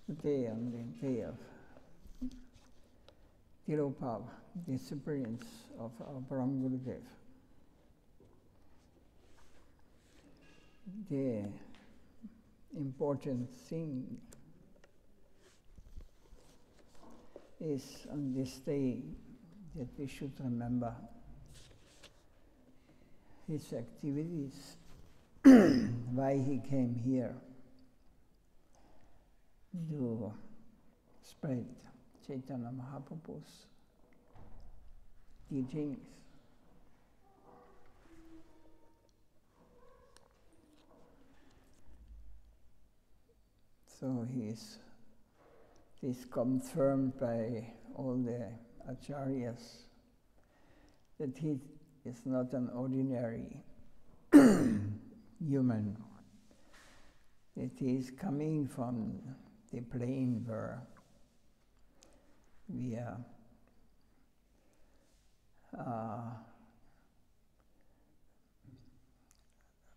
Today, on the day of Tirupav, disappearance of our Param Gurudev, the important thing is on this day that we should remember his activities, why he came here to spread Chaitanya Mahaprabhu's teachings. So it is confirmed by all the acharyas that he is not an ordinary human, that he is coming from the plane where we are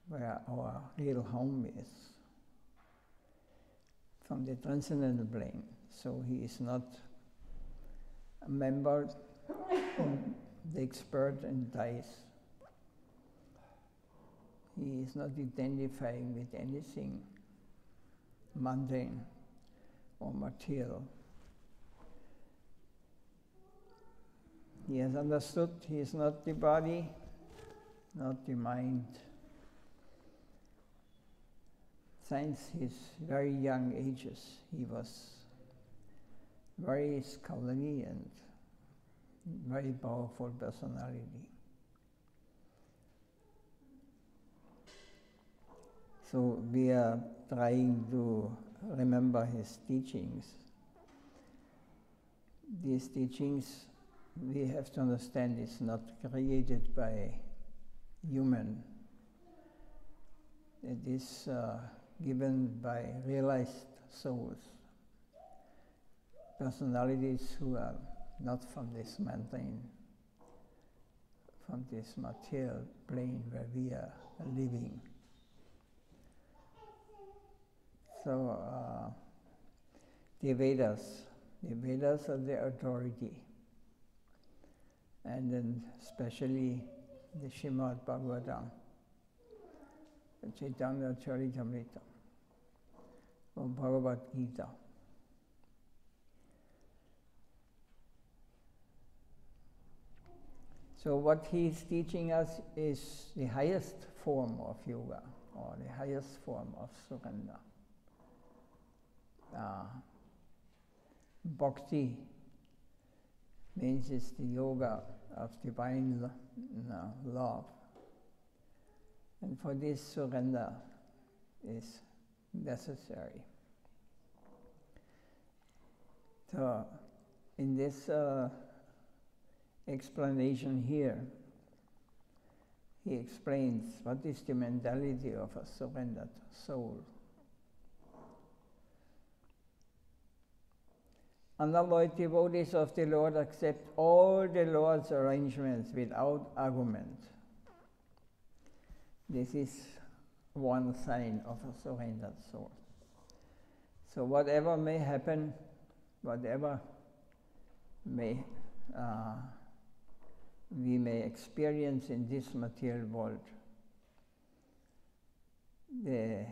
where our real home is, from the transcendental plane. So he is not a member who takes birth and dies. He is not identifying with anything mundane or material. He has understood he is not the body, not the mind. Since his very young ages, he was very scholarly and very powerful personality. So we are trying to remember his teachings. These teachings, we have to understand, is not created by human. It is given by realized souls, personalities who are not from this mundane, from this material plane where we are living. So the Vedas are the authority, and then especially the Srimad Bhagavatam, the Chaitanya Charitamrita, or Bhagavad Gita. So what he is teaching us is the highest form of yoga, or the highest form of surrender. Bhakti means it's the yoga of divine love. And for this, surrender is necessary. So in this explanation here, he explains what is the mentality of a surrendered soul. Unalloyed devotees of the Lord accept all the Lord's arrangements without argument. This is one sign of a surrendered soul. So whatever may happen, whatever may we may experience in this material world, the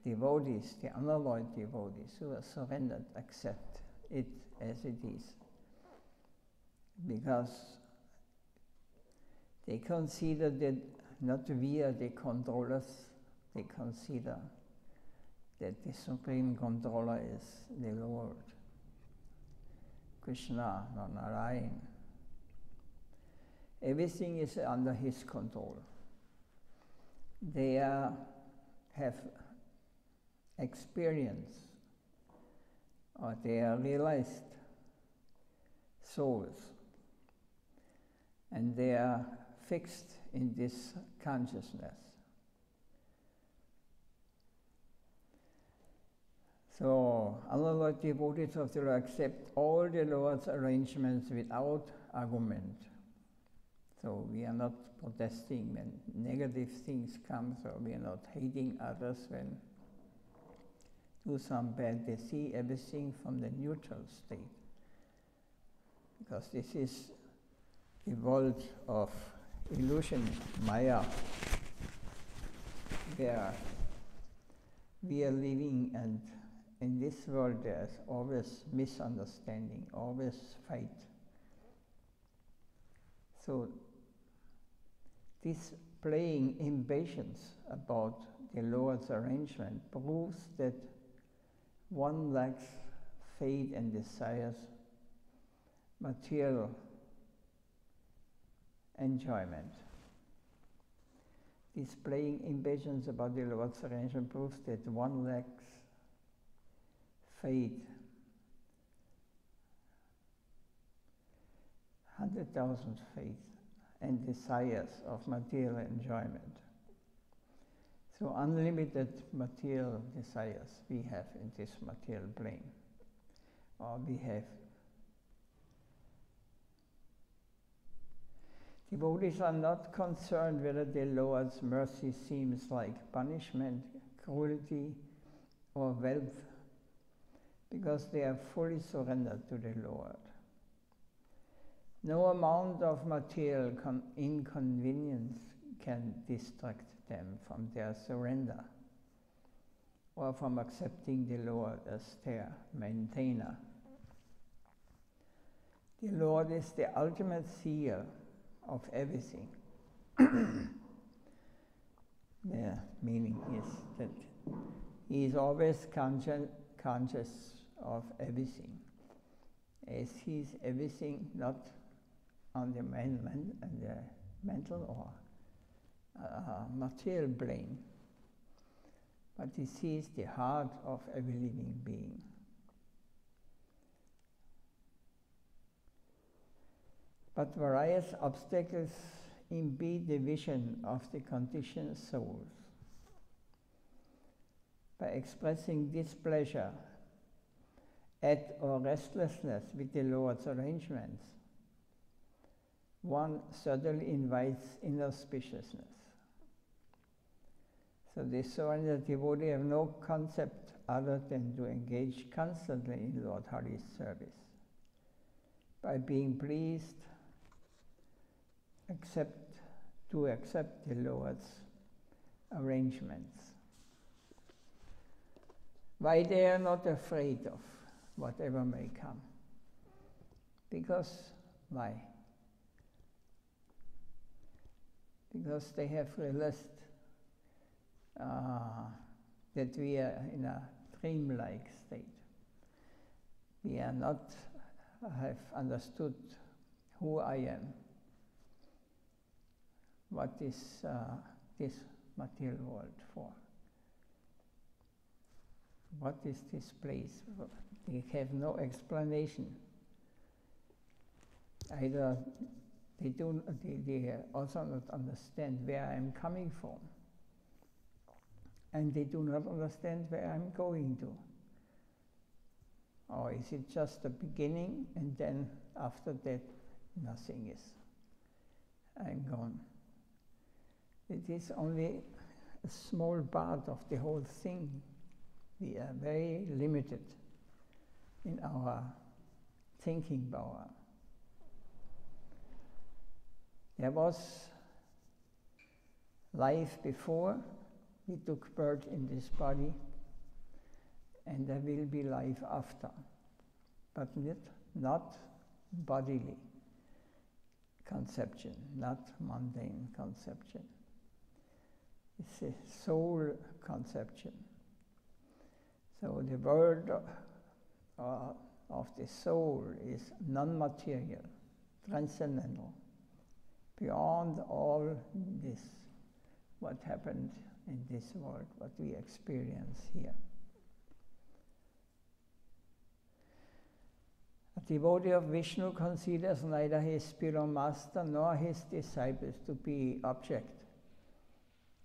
devotees, the unalloyed devotees who are surrendered, accept it as it is, because they consider that not we are the controllers, they consider that the supreme controller is the Lord, Krishna or Narayan. Everything is under his control. They have experience, or they are realized souls, and they are fixed in this consciousness. So, unalloyed devotees of the Lord accept all the Lord's arrangements without argument. So we are not protesting when negative things come, so we are not hating others when do some bad, they see everything from the neutral state. Because this is the world of illusion, Maya, where we are living, and in this world there's always misunderstanding, always fight. So this playing impatience about the Lord's arrangement proves that one lacks faith and desires material enjoyment. This playing impatience about the Lord's arrangement proves that one lacks faith, 100,000 faith, and desires of material enjoyment. So unlimited material desires we have in this material plane, or we have. Devotees are not concerned whether the Lord's mercy seems like punishment, cruelty, or wealth, because they are fully surrendered to the Lord. No amount of material inconvenience can distract them from their surrender or from accepting the Lord as their maintainer. The Lord is the ultimate seer of everything. The meaning is that He is always conscious of everything, as He is everything, not on the mental or material plane, but He sees the heart of every living being. But various obstacles impede the vision of the conditioned souls. By expressing displeasure at or restlessness with the Lord's arrangements, one certainly invites inauspiciousness. So the surrendered devotee have no concept other than to engage constantly in Lord Hari's service. By being pleased, accept the Lord's arrangements. Why they are not afraid of whatever may come? Because, why? Because they have realized that we are in a dreamlike state. We are not have understood who I am. What is this material world for? What is this place? They have no explanation. Either they also not understand where I'm coming from, and they do not understand where I'm going to. Or is it just the beginning, and then after that nothing is? I'm gone. It is only a small part of the whole thing. We are very limited in our thinking power. There was life before we took birth in this body, and there will be life after, but not bodily conception, not mundane conception. It's a soul conception. So the world of the soul is non-material, transcendental, beyond all this, what happened in this world, what we experience here. A devotee of Vishnu considers neither his spiritual master nor his disciples to be object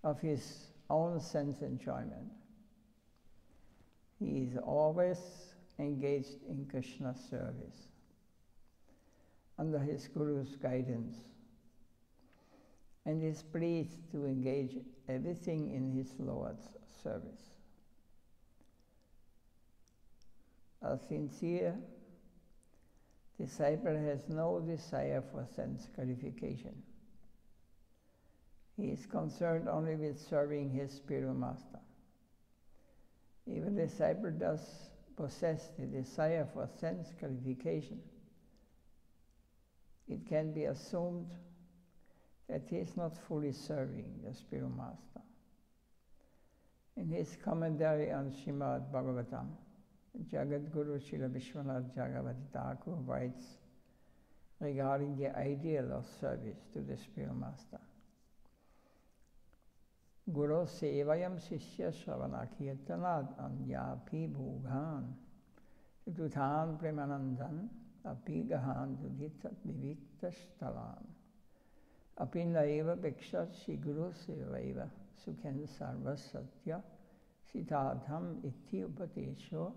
of his own sense enjoyment. He is always engaged in Krishna's service, under his Guru's guidance, and is pleased to engage everything in his Lord's service. A sincere disciple has no desire for sense gratification. He is concerned only with serving his spiritual master. If a disciple does possess the desire for sense gratification, it can be assumed that he is not fully serving the spiritual master. In his commentary on Srimad Bhagavatam, Jagadguru Srila Vishwanath Jagavati Thakur writes regarding the ideal of service to the spiritual master. Guru sevayam shishya shravana kirtanad anyapi bhughan tuthan premanandan api gahan duditat vivitashtalan api naiva bhikshat shiguru sevaiva sukhen sarva satya sitadham iti upatesho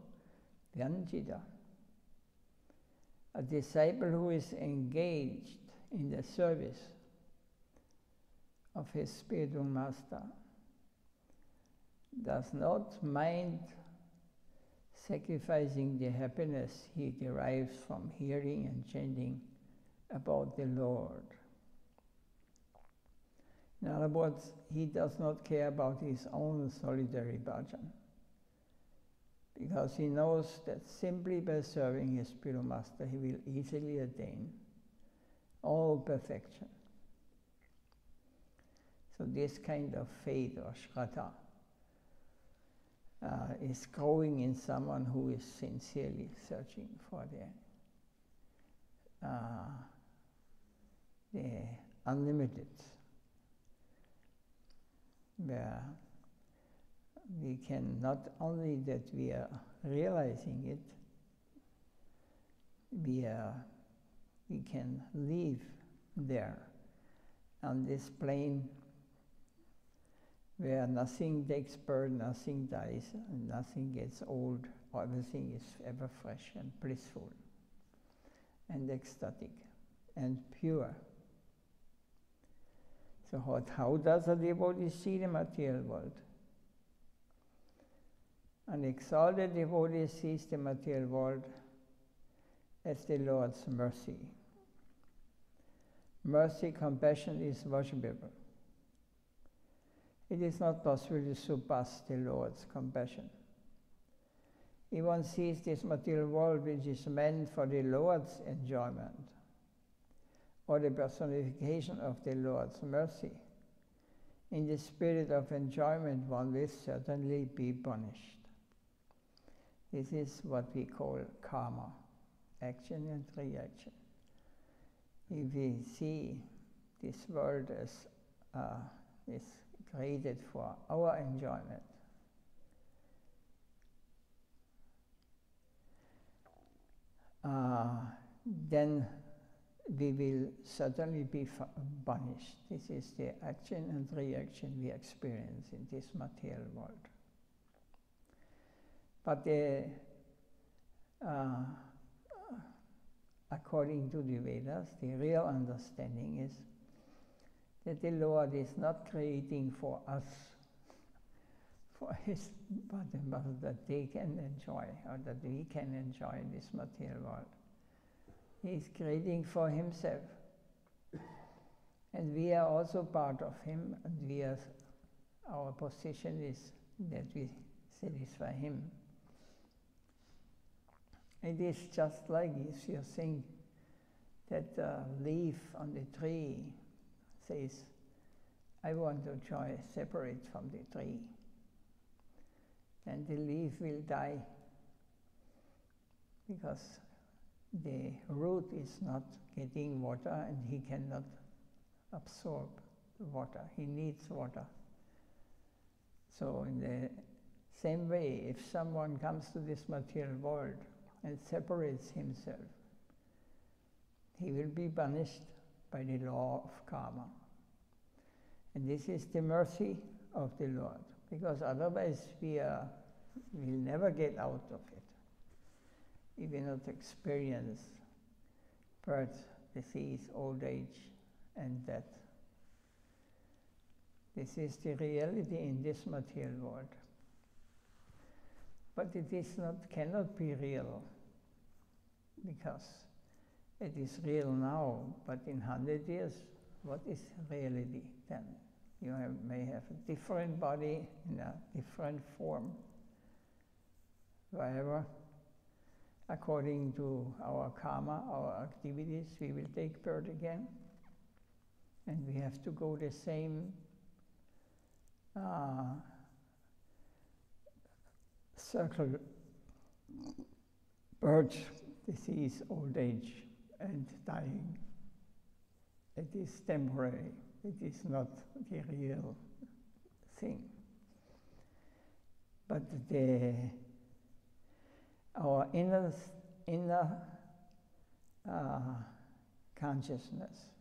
vyanjita. A disciple who is engaged in the service of his spiritual master does not mind sacrificing the happiness he derives from hearing and chanting about the Lord. In other words, he does not care about his own solitary bhajan, because he knows that simply by serving his spiritual master he will easily attain all perfection. So this kind of faith or shraddha is growing in someone who is sincerely searching for the unlimited, where we can not only that we are realizing it, we can live there on this plane where nothing takes birth, nothing dies, and nothing gets old. Everything is ever fresh and blissful and ecstatic and pure. So how does a devotee see the material world? An exalted devotee sees the material world as the Lord's mercy. Mercy, compassion is worshipable. It is not possible to surpass the Lord's compassion. If one sees this material world which is meant for the Lord's enjoyment, or the personification of the Lord's mercy, in the spirit of enjoyment one will certainly be punished. This is what we call karma, action and reaction. If we see this world as is created for our enjoyment, then we will certainly be punished. This is the action and reaction we experience in this material world. But according to the Vedas, the real understanding is that the Lord is not creating for us, for his body, but that they can enjoy, or that we can enjoy this material world. He is creating for himself. And we are also part of him, and our position is that we satisfy him. It is just like if you think that the leaf on the tree says, I want to separate from the tree. And the leaf will die because the root is not getting water and he cannot absorb water. He needs water. So in the same way, if someone comes to this material world and separates himself, he will be punished by the law of karma. And this is the mercy of the Lord, because otherwise we will never get out of it. We will not experience birth, disease, old age, and death. This is the reality in this material world. But it is not, cannot be real, because it is real now, but in 100 years, what is reality then? You may have a different body in a different form, wherever, according to our karma, our activities, we will take birth again, and we have to go the same circle: birth, disease, old age, and dying. It is temporary. It is not the real thing. But our inner consciousness,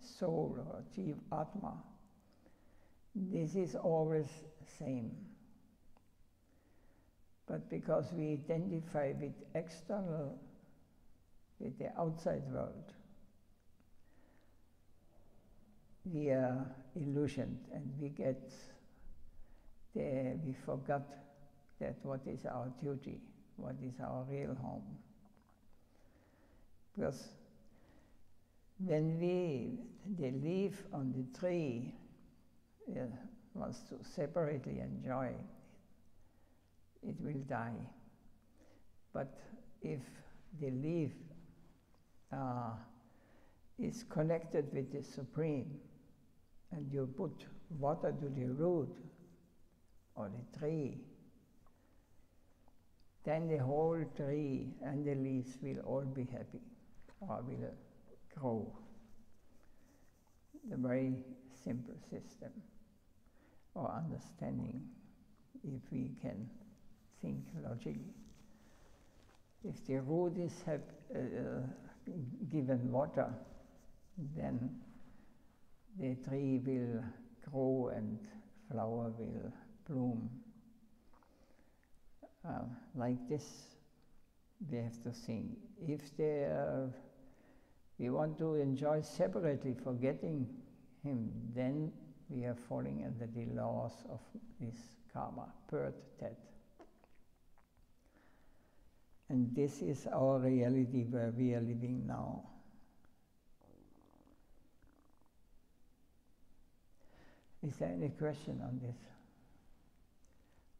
soul or Jiva Atma, this is always same. But because we identify with external, with the outside world, we are illusioned, and we forgot that what is our duty, what is our real home. Because when the leaf on the tree wants to separately enjoy, it will die. But if the leaf is connected with the Supreme, and you put water to the root or the tree, then the whole tree and the leaves will all be happy, or will grow. The very simple system or understanding, if we can think logically. If the root is given water, then the tree will grow and flower will bloom. Like this, we have to think. If we want to enjoy separately, forgetting him, then we are falling under the laws of this karma, birth, death. And this is our reality where we are living now. Is there any question on this?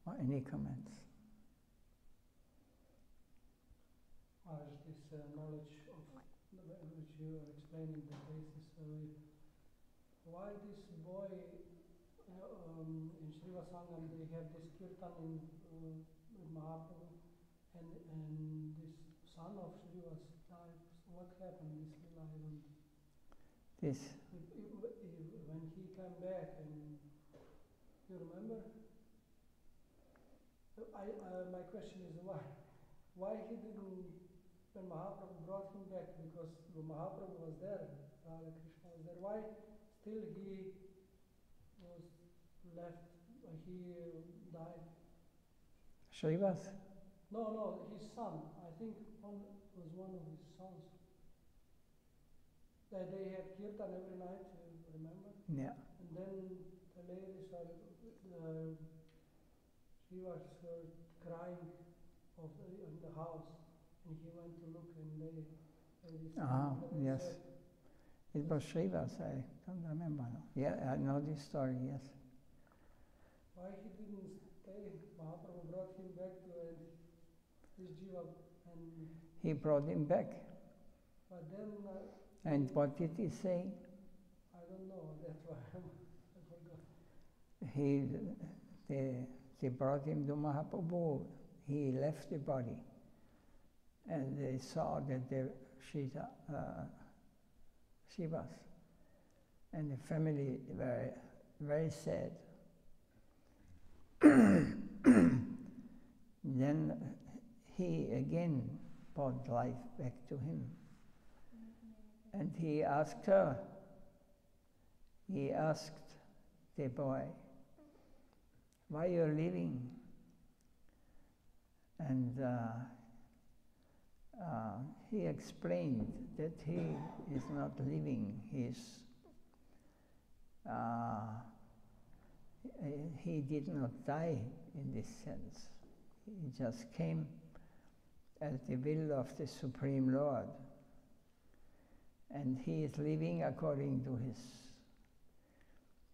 Or any comments? Maharaj, this knowledge of which you are explaining the basis, why this boy in Sriva Sangam, they have this kirtan in Mahaprabhu, and this son of Sriva's died. So what happened? This lila, I don't. This. When he came back, and you remember? My question is why he didn't, when Mahaprabhu brought him back, because Mahaprabhu was there, Radha Krishna was there, why still he was left, he died? Srivas? No, his son. I think was one of his sons. That they have kirtan every night, remember? Yeah. And then the ladies she was crying in the house, and he went to look, and they yes. said, It was Srivas, I don't remember now. Yeah, I know this story, yes. Why he didn't stay? Mahaprabhu brought him back to his jiva, and he brought him back. But then and what did he say? I don't know, that's why I forgot. They brought him to Mahaprabhu. He left the body, and they saw that the Shivas and the family were very sad. Then he again brought life back to him. And he asked her, he asked the boy, why you're leaving? And he explained that he is not leaving, he did not die in this sense. He just came at the will of the Supreme Lord. And he is living according to his...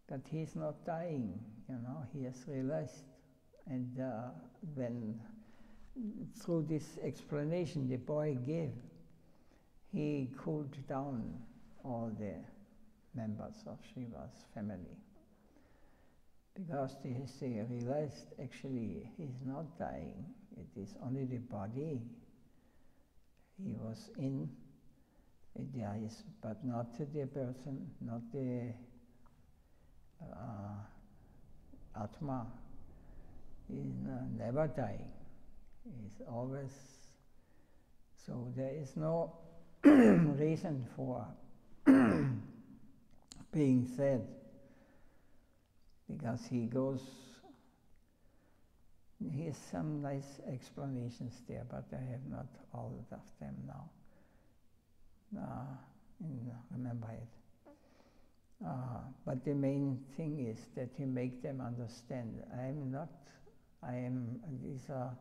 But he's not dying, you know, he has realized. And when, through this explanation the boy gave, he cooled down all the members of Shiva's family. Because they realized actually he's not dying, it is only the body. He was in, it dies, but not the person, not the Atma. He's never dying. He's always... So there is no reason for being sad, because he goes... He has some nice explanations there, but I have not all of them now. Remember it. But the main thing is that he make them understand. These are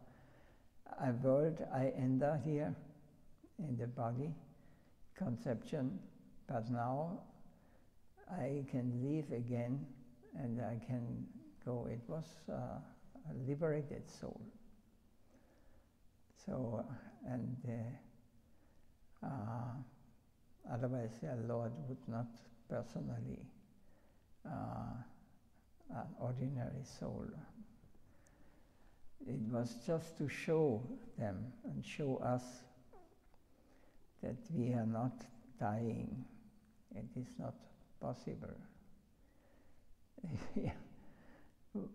a world I enter here in the body, conception, but now I can leave again and I can go. It was a liberated soul. So, and otherwise the Lord would not personally, an ordinary soul. It was just to show them and show us that we are not dying. It is not possible.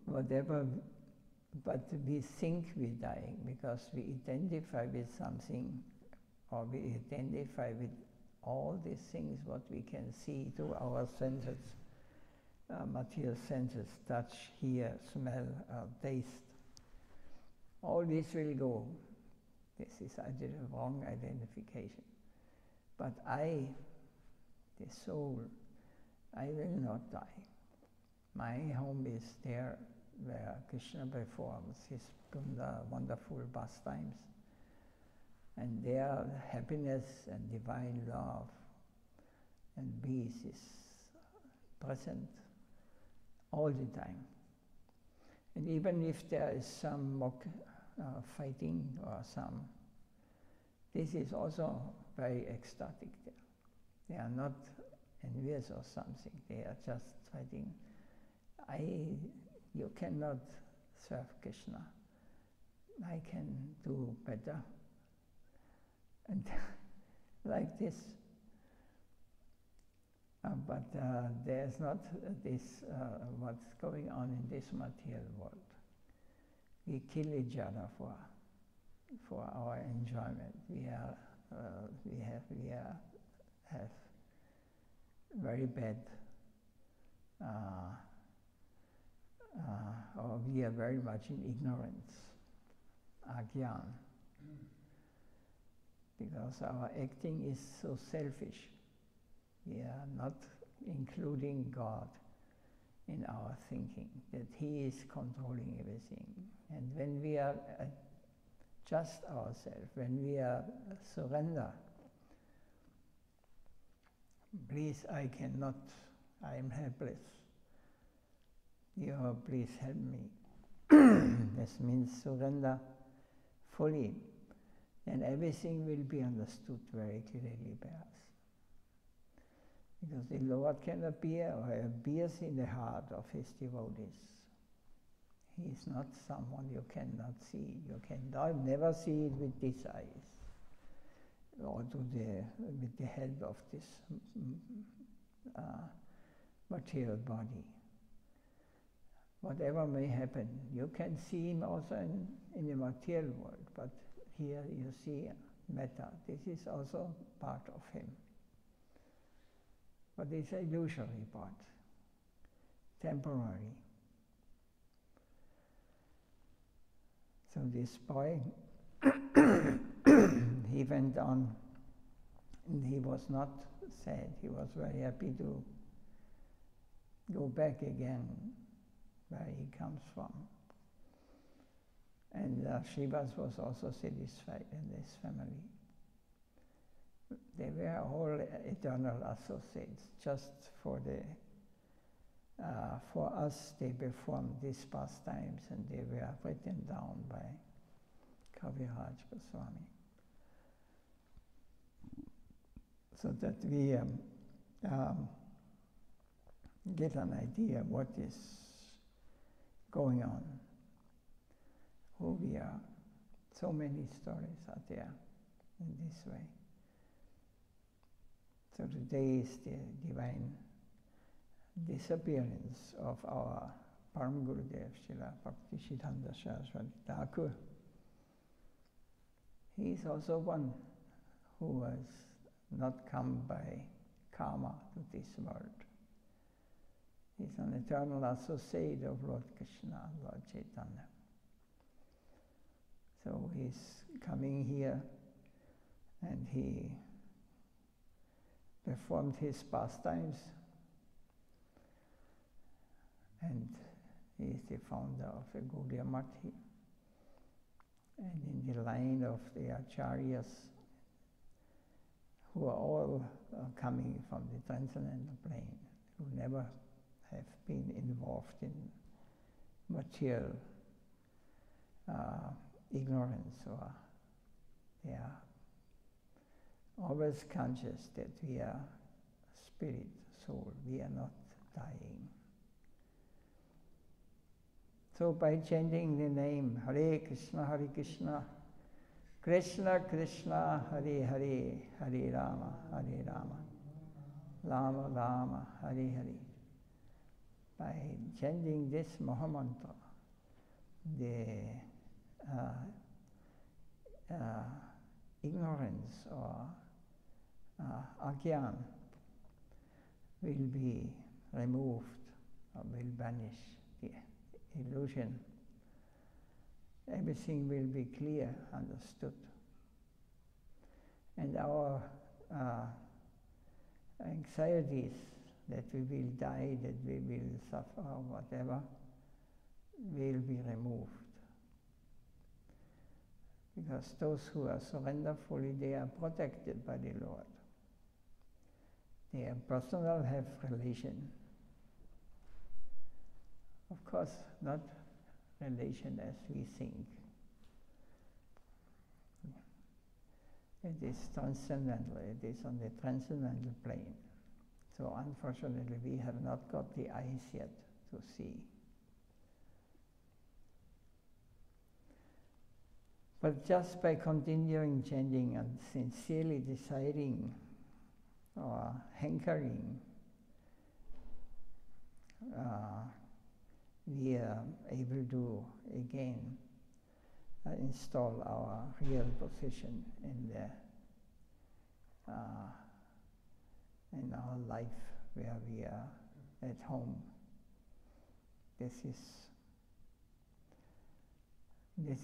Whatever, but we think we're dying because we identify with something, or we identify with all these things what we can see through our senses, material senses, touch, hear, smell, taste. All this will go. This is the wrong identification. But I, the soul, I will not die. My home is there where Krishna performs his wonderful pastimes. And there happiness and divine love and peace is present all the time. And even if there is some fighting or some, this is also very ecstatic there. They are not envious or something, they are just fighting. You cannot serve Krishna. I can do better. And like this. But there's not this, what's going on in this material world. We kill each other for our enjoyment. We have very bad, or we are very much in ignorance, agyan. Because our acting is so selfish. We are not including God in our thinking, that He is controlling everything. And when we are just ourselves, when we are surrender, please, I cannot, I am helpless. You please help me. This means surrender fully. And everything will be understood very clearly by us. Because the Lord can appear, or appears in the heart of His devotees. He is not someone you cannot see. You can never see it with these eyes, or with the help of this material body. Whatever may happen, you can see Him also in the material world, but here you see matter. This is also part of Him. But it's an illusory part, temporary. So this boy, he went on, and he was not sad. He was very happy to go back again where he comes from. And Srivas was also satisfied in this family. They were all eternal associates. Just for us, they performed these pastimes, and they were written down by Kaviraj Goswami, so that we get an idea what is going on, who we are. So many stories are there in this way. So today is the divine disappearance of our Param Gurudev, Srila Bhakti Siddhanta Saraswati Thakur. He is also one who has not come by karma to this world. He is an eternal associate of Lord Krishna, Lord Chaitanya. So he is coming here and he performed his pastimes, and he is the founder of the Gaudiya Mathi. And in the line of the acharyas, who are all coming from the transcendental plane, who never have been involved in material ignorance, or they are always conscious that we are spirit, soul, we are not dying. So by chanting the name Hare Krishna, Krishna Krishna, Hare Hare, Hare Rama, Rama Rama, Hare Hare, by chanting this Mahamantra, the ignorance or agyan will be removed or will vanish, the illusion. Everything will be clear, understood. And our anxieties that we will die, that we will suffer, or whatever, will be removed. Because those who are surrenderfully, they are protected by the Lord. They are personal, have relation. Of course, not relation as we think. It is transcendental, it is on the transcendental plane. So unfortunately, we have not got the eyes yet to see. But just by continuing chanting and sincerely deciding or hankering, we are able to again install our real position in our life, where we are at home. This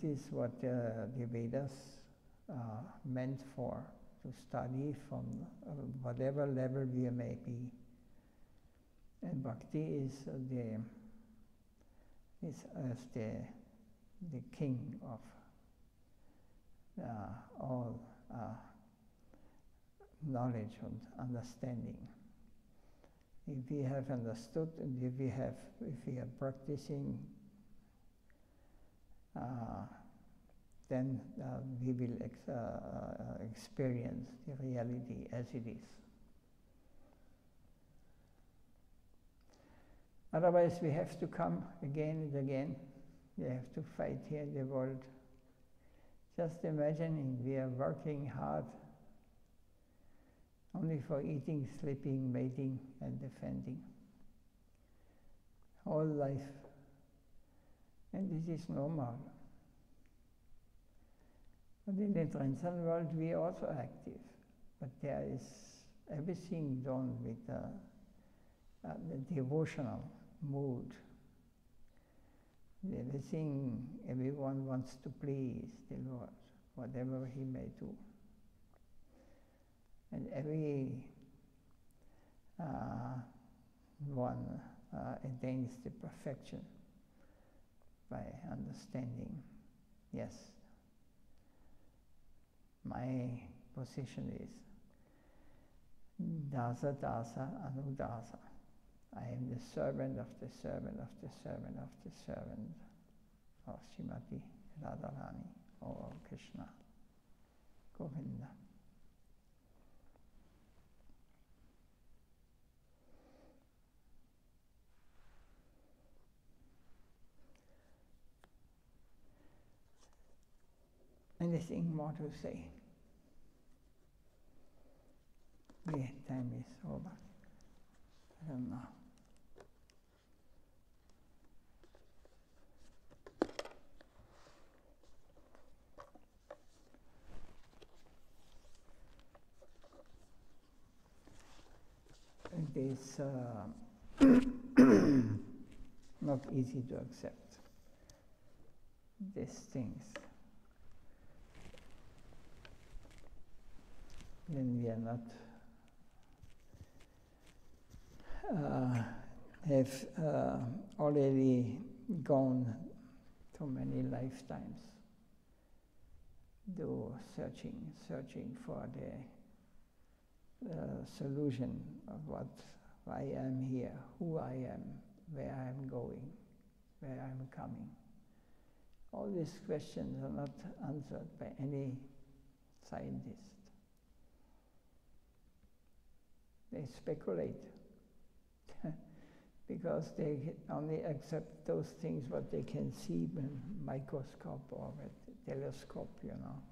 is what the Vedas meant for, to study from whatever level we may be. And Bhakti is as the king of all knowledge and understanding. If we have understood, and if we are practicing, then we will experience the reality as it is. Otherwise, we have to come again and again. We have to fight here in the world. Just imagining we are working hard only for eating, sleeping, mating, and defending. Whole life. And this is normal. But in the transcendental world, we are also active. But there is everything done with the devotional mood. Everything, everyone wants to please the Lord, whatever he may do. And every one attains the perfection by understanding Yes. My position is Dasa Dasa Anudasa. I am the servant of the servant of the servant of the servant of Srimati Radharani or Krishna, Govinda. Anything more to say? The time is over. I don't know. It is not easy to accept these things. When we are not have already gone too many lifetimes to searching for the solution of why I am here, who I am, where I am going, where I am coming. All these questions are not answered by any scientist. They speculate because they only accept those things what they can see with a microscope or with a telescope, you know.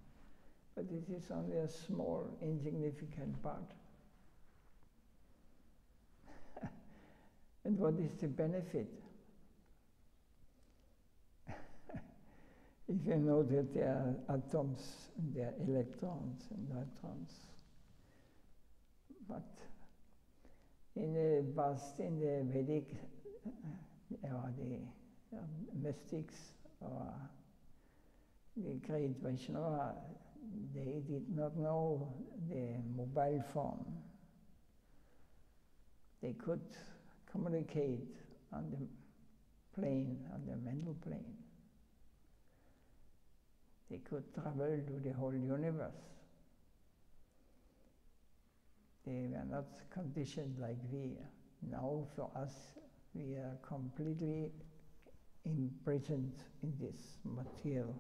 But it is only a small, insignificant part. And what is the benefit? If you know that there are atoms and there are electrons and neutrons, but in the Vedic or the mystics or the great Vaishnava, they did not know the mobile phone. They could communicate on the plane, on the mental plane. They could travel to the whole universe. They were not conditioned like we are. Now for us, we are completely imprisoned in this material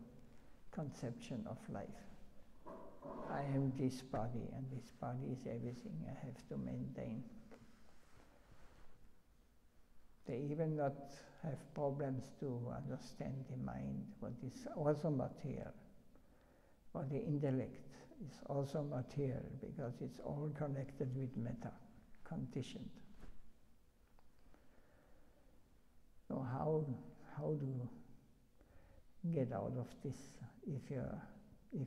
conception of life. I am this body, and this body is everything I have to maintain. They even not have problems to understand the mind, what is also material, or the intellect is also material because it's all connected with matter, conditioned. So how to get out of this? If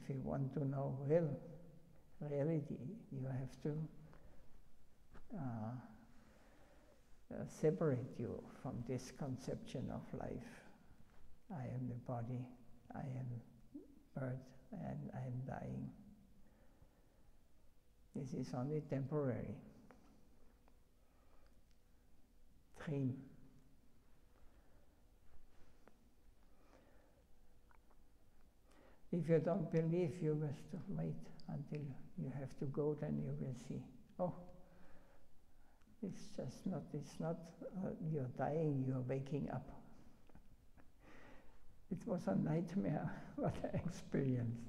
you want to know reality, you have to separate you from this conception of life. I am the body, I am birth, and I am dying. This is only temporary. Dream. If you don't believe, you must wait until you have to go, then you will see. Oh, it's not you're dying, you're waking up. It was a nightmare, what I experienced.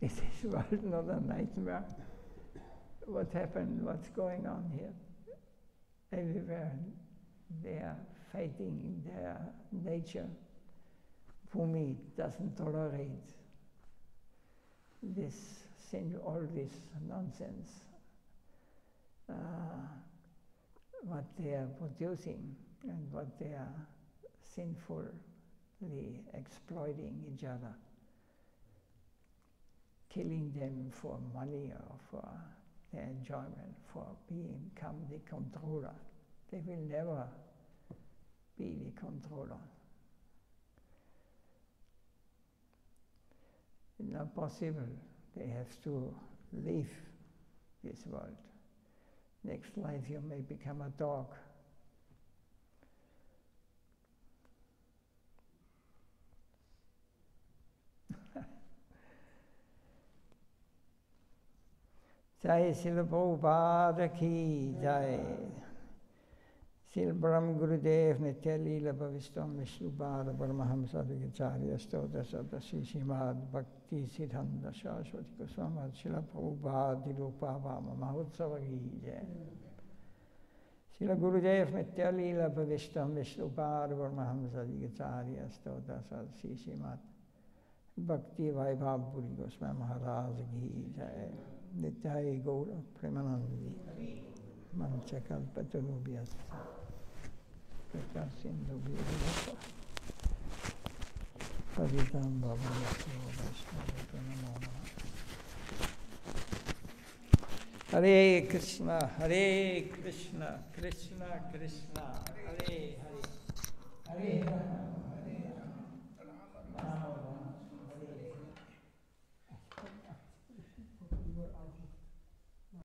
Is this world not a nightmare? What happened, what's going on here? Everywhere they are fighting in their nature. Bhumi doesn't tolerate this sin, all this nonsense, what they are producing and what they are sinfully exploiting each other, killing them for money or for their enjoyment, for become the controller. They will never be the controller. It's not possible. They have to leave this world. Next life you may become a dog. Jai Srila Prabhupada ki Jai. Srila Brahm Gurudev Nitya Leela Bhavistam Vishnupada Paramahamsa Adhikacharya Stota Sadasi Srimad Bhakti Siddhanta Saraswati Goswami Srila Prabhupada Dirupa Vama Mahotsava ki Jai. Srila Gurudev Nitya Leela Bhavistam Vishnupada Paramahamsa Adhikacharya Stota Sadasi Srimad Bhakti Vaibhav Puri Goswami Maharaj ki Jai. Nityai Gaura Premanandi Manchakalpatarubhyasta Prakasindubhyasta Paritam Bhavayasya Vaishnava Namo Namaha. Hare Krishna, Krishna Krishna, Hare Hare, Hare Rama.